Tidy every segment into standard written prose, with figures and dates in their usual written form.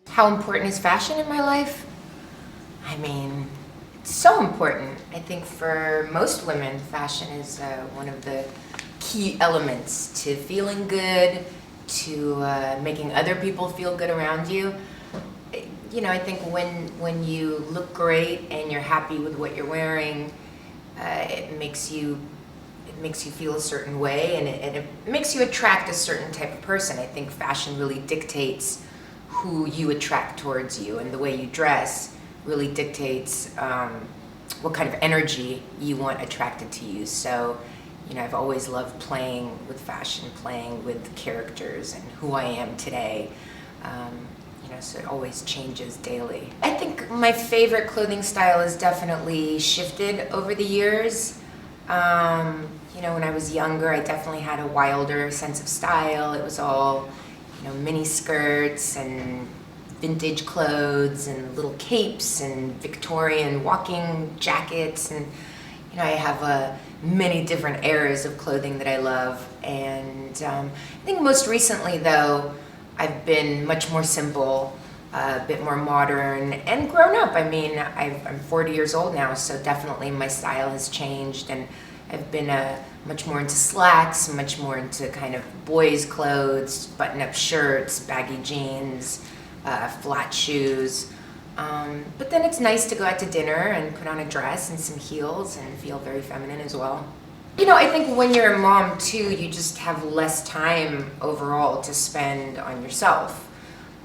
How important is fashion in my life? I mean, it's so important. I think for most women, fashion is one of the key elements to feeling good, to making other people feel good around you. You know, I think when you look great and you're happy with what you're wearing, it makes you feel a certain way, and it makes you attract a certain type of person. I think fashion really dictates who you attract towards you, and the way you dress really dictates what kind of energy you want attracted to you. So, you know, I've always loved playing with fashion, playing with characters and who I am today. You know, so it always changes daily. I think my favorite clothing style has definitely shifted over the years. You know, when I was younger, I definitely had a wilder sense of style. It was all, you know, mini skirts and vintage clothes and little capes and Victorian walking jackets, and you know, I have many different eras of clothing that I love. And I think most recently, though, I've been much more simple, a bit more modern, and grown up. I mean, I'm 40 years old now, so definitely my style has changed, and I've been much more into slacks, much more into kind of boys' clothes, button-up shirts, baggy jeans, flat shoes. But then it's nice to go out to dinner and put on a dress and some heels and feel very feminine as well. You know, I think when you're a mom too, you just have less time overall to spend on yourself.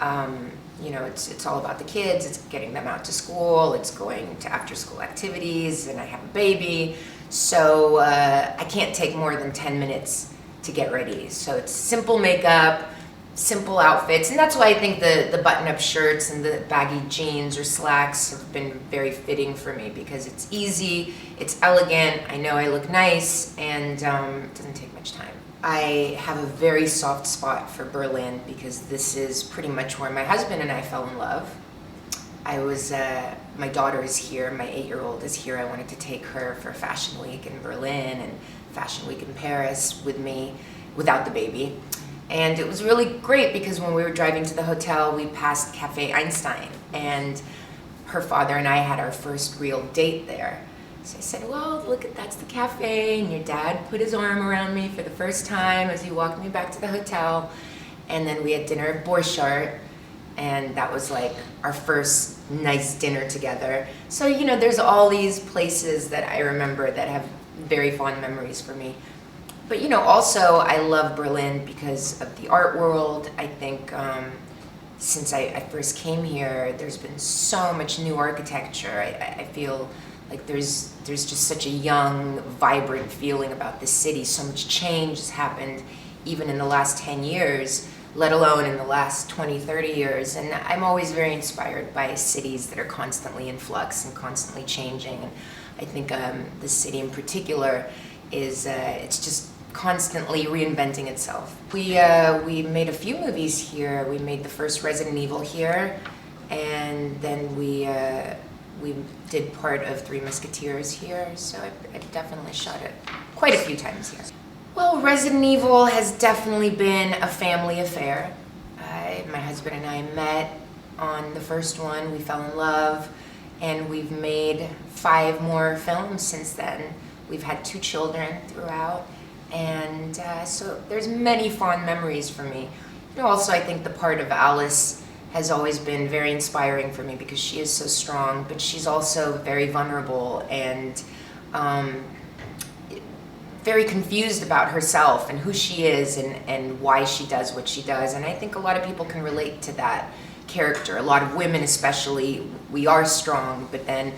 You know, it's all about the kids, it's getting them out to school, it's going to after-school activities, and I have a baby. So I can't take more than 10 minutes to get ready. So it's simple makeup, simple outfits, and that's why I think the button-up shirts and the baggy jeans or slacks have been very fitting for me, because it's easy, it's elegant, I know I look nice, and it doesn't take much time. I have a very soft spot for Berlin because this is pretty much where my husband and I fell in love. My daughter is here, my 8-year-old is here. I wanted to take her for Fashion Week in Berlin and Fashion Week in Paris with me, without the baby. And it was really great because when we were driving to the hotel, we passed Cafe Einstein, and her father and I had our first real date there. So I said, well, look, that's the cafe, and your dad put his arm around me for the first time as he walked me back to the hotel. And then we had dinner at Borchardt, and that was like our first nice dinner together. So, you know, there's all these places that I remember that have very fond memories for me. But, you know, also I love Berlin because of the art world. I think since I first came here, there's been so much new architecture. I feel like there's just such a young, vibrant feeling about this city. So much change has happened even in the last 10 years, let alone in the last 20, 30 years. And I'm always very inspired by cities that are constantly in flux and constantly changing. And I think this city in particular is, it's just constantly reinventing itself. We made a few movies here. We made the first Resident Evil here, and then we did part of Three Musketeers here, so I definitely shot it quite a few times here. Well, Resident Evil has definitely been a family affair. My husband and I met on the first one, we fell in love, and we've made 5 more films since then. We've had 2 children throughout, and so there's many fond memories for me. You know, also I think the part of Alice has always been very inspiring for me because she is so strong, but she's also very vulnerable and very confused about herself and who she is and why she does what she does. And I think a lot of people can relate to that character. A lot of women especially, we are strong, but then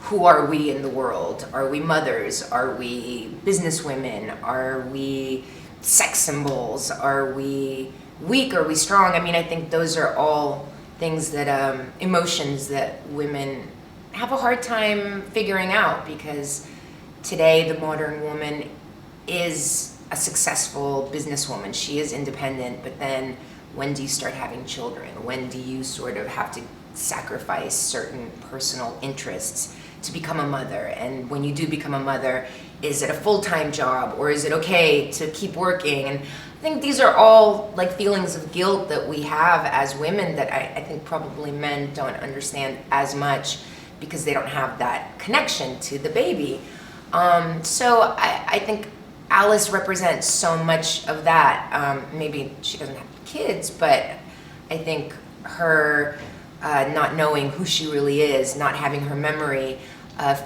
who are we in the world? Are we mothers? Are we businesswomen? Are we sex symbols? Are we weak? Are we strong? I mean, I think those are all things that, emotions that women have a hard time figuring out, because today the modern woman is a successful businesswoman. She is independent, but then when do you start having children? When do you sort of have to sacrifice certain personal interests to become a mother? And when you do become a mother, is it a full-time job, or is it okay to keep working? And I think these are all like feelings of guilt that we have as women that I think probably men don't understand as much because they don't have that connection to the baby. So I think Alice represents so much of that. Maybe she doesn't have kids, but I think her not knowing who she really is, not having her memory,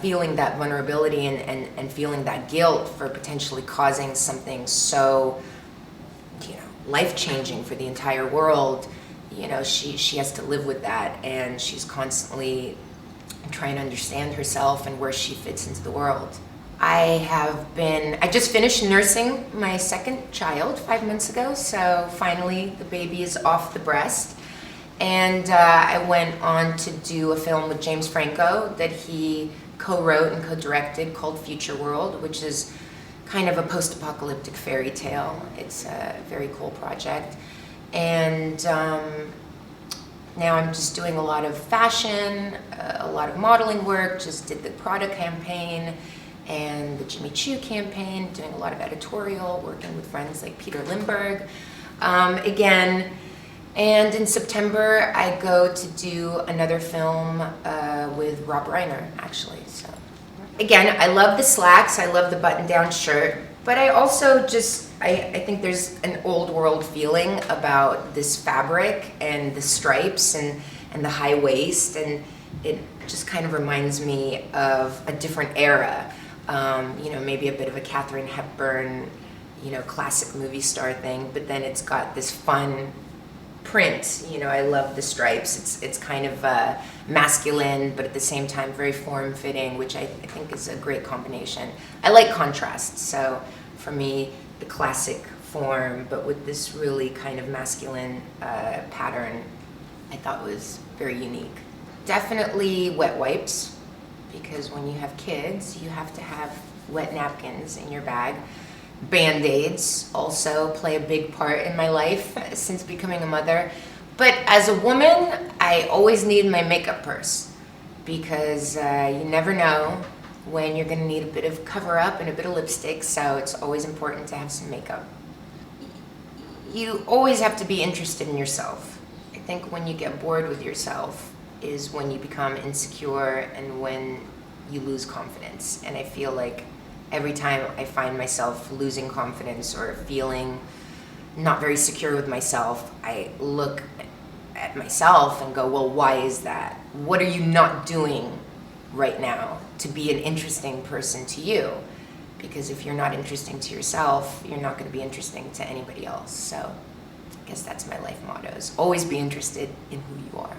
feeling that vulnerability and feeling that guilt for potentially causing something so, life-changing for the entire world. She has to live with that, and she's constantly trying to understand herself and where she fits into the world. I just finished nursing my second child 5 months ago, so finally the baby is off the breast. And I went on to do a film with James Franco that he co-wrote and co-directed called Future World, which is kind of a post-apocalyptic fairy tale. It's a very cool project. And now I'm just doing a lot of fashion, a lot of modeling work, just did the Prada campaign and the Jimmy Choo campaign, doing a lot of editorial, working with friends like Peter Lindbergh again. And in September, I go to do another film with Rob Reiner, actually. So again, I love the slacks, I love the button-down shirt, but I also I think there's an old world feeling about this fabric and the stripes and the high waist, and it just kind of reminds me of a different era. Maybe a bit of a Katharine Hepburn, classic movie star thing, but then it's got this fun print. I love the stripes. It's kind of masculine, but at the same time very form-fitting, which I think is a great combination. I like contrast, so for me, the classic form, but with this really kind of masculine pattern, I thought was very unique. Definitely wet wipes, because when you have kids, you have to have wet napkins in your bag. Band-Aids also play a big part in my life since becoming a mother. But as a woman, I always need my makeup purse, because you never know when you're gonna need a bit of cover-up and a bit of lipstick, so it's always important to have some makeup. You always have to be interested in yourself. I think when you get bored with yourself is when you become insecure and when you lose confidence. And I feel like every time I find myself losing confidence or feeling not very secure with myself, I look at myself and go, well, why is that? What are you not doing right now to be an interesting person to you? Because if you're not interesting to yourself, you're not going to be interesting to anybody else. So I guess that's my life motto, is always be interested in who you are.